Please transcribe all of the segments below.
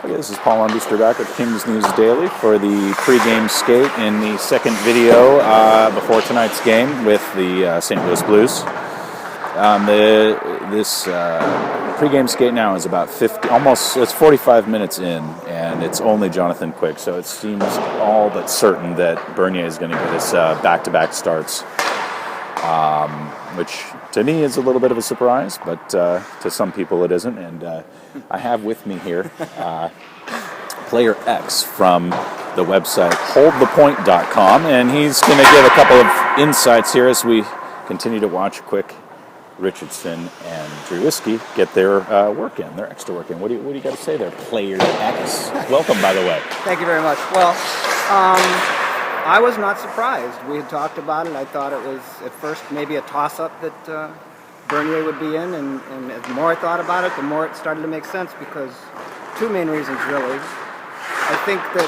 Okay, this is Paul Unbooster back with Kings News Daily for the pregame skate in the second video before tonight's game with the St. Louis Blues. This pregame skate now is about 45 minutes in, and it's only Jonathan Quick, so it seems all but certain that Bernier is going to get his back-to-back starts, which to me is a little bit of a surprise, but to some people it isn't. And I have with me here Player X from the website holdthepoint.com, and he's going to give a couple of insights here as we continue to watch Quick, Richardson, and Drewski get their work in, their extra work in. What do you got to say there, Player X? Welcome, by the way. Thank you very much. Well, I was not surprised. We had talked about it. I thought it was at first maybe a toss-up that Bernier would be in, and the more I thought about it, the more it started to make sense, because two main reasons, really. I think that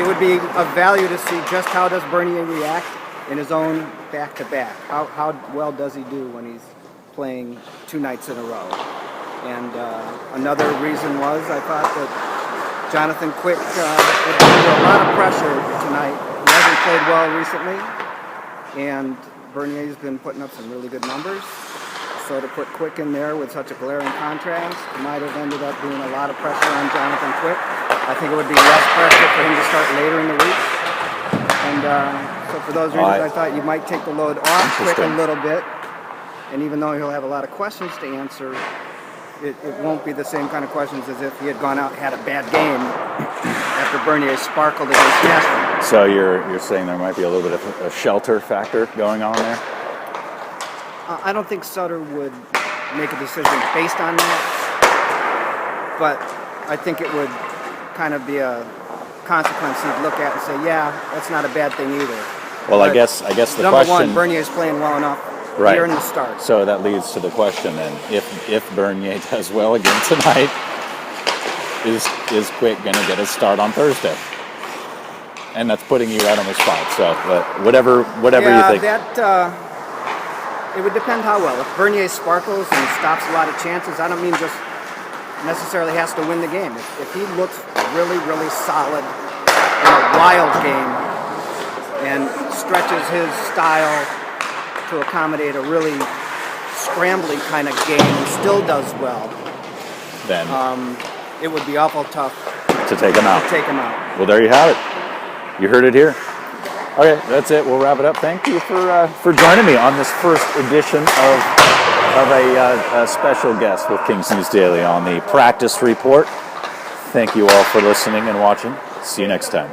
it would be of value to see just how does Bernier react in his own back-to-back. How well does he do when he's playing two nights in a row? And another reason was I thought that Jonathan Quick would be under a lot of pressure tonight. He hasn't played well recently, and Bernier's been putting up some really good numbers. So to put Quick in there with such a glaring contrast might have ended up being a lot of pressure on Jonathan Quick. I think it would be less pressure for him to start later in the week. And so for those reasons, I thought you might take the load off Quick a little bit. And even though he'll have a lot of questions to answer, it won't be the same kind of questions as if he had gone out and had a bad game after Bernier sparkled against Nashville. So you're saying there might be a little bit of a shelter factor going on there? I don't think Sutter would make a decision based on that, but I think it would kind of be a consequence he'd look at and say, yeah, that's not a bad thing either. Well, I guess the question... Number one, Bernier's playing well enough here in the start. So that leads to the question then, if Bernier does well again tonight, is Quick going to get a start on Thursday? And that's putting you right on the spot. So whatever you think. It would depend how well. If Bernier sparkles and stops a lot of chances, I don't mean just necessarily has to win the game. If he looks really, really solid in a wild game and stretches his style to accommodate a really scrambly kind of game and still does well, then it would be awful tough to take him out. Well, there you have it. You heard it here. Okay, that's it. We'll wrap it up. Thank you for joining me on this first edition of a special guest with Kings News Daily on the practice report. Thank you all for listening and watching. See you next time.